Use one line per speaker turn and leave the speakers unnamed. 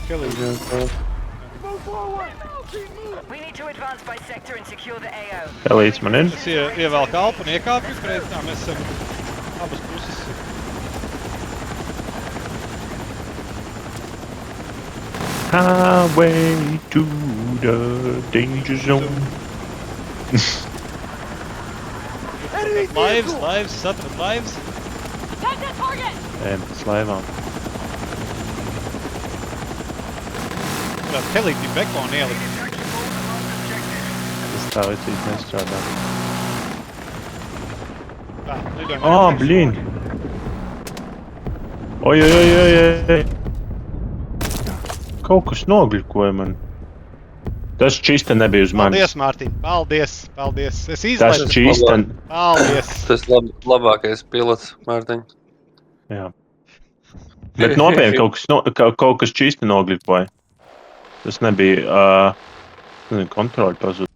Kelly.
We need to advance by sector and secure the AO.
Kelīts man ir.
Es ievelku kalpu un iekāpju, pēc tā mēs esam abas puses.
Highway to the danger zone.
Laivs, satrad laivs.
Attack that target!
Ejam pēc laivām.
Varētu Kelītī bekonu ielikt.
Tas tā vecīt nestrādā.
Tā, lidojam.
Blīn! Oj. Kaut kas nogļukoja man. Tas čista nebija uz manis.
Paldies, Mārtiņ. Paldies. Es
Tas
izlaidu.
čista...
Paldies.
Tas labākais pilots, Mārtiņ.
Jā. Bet nopietni kaut kas čista nogļukoja. Tas nebija... kontroli pazud.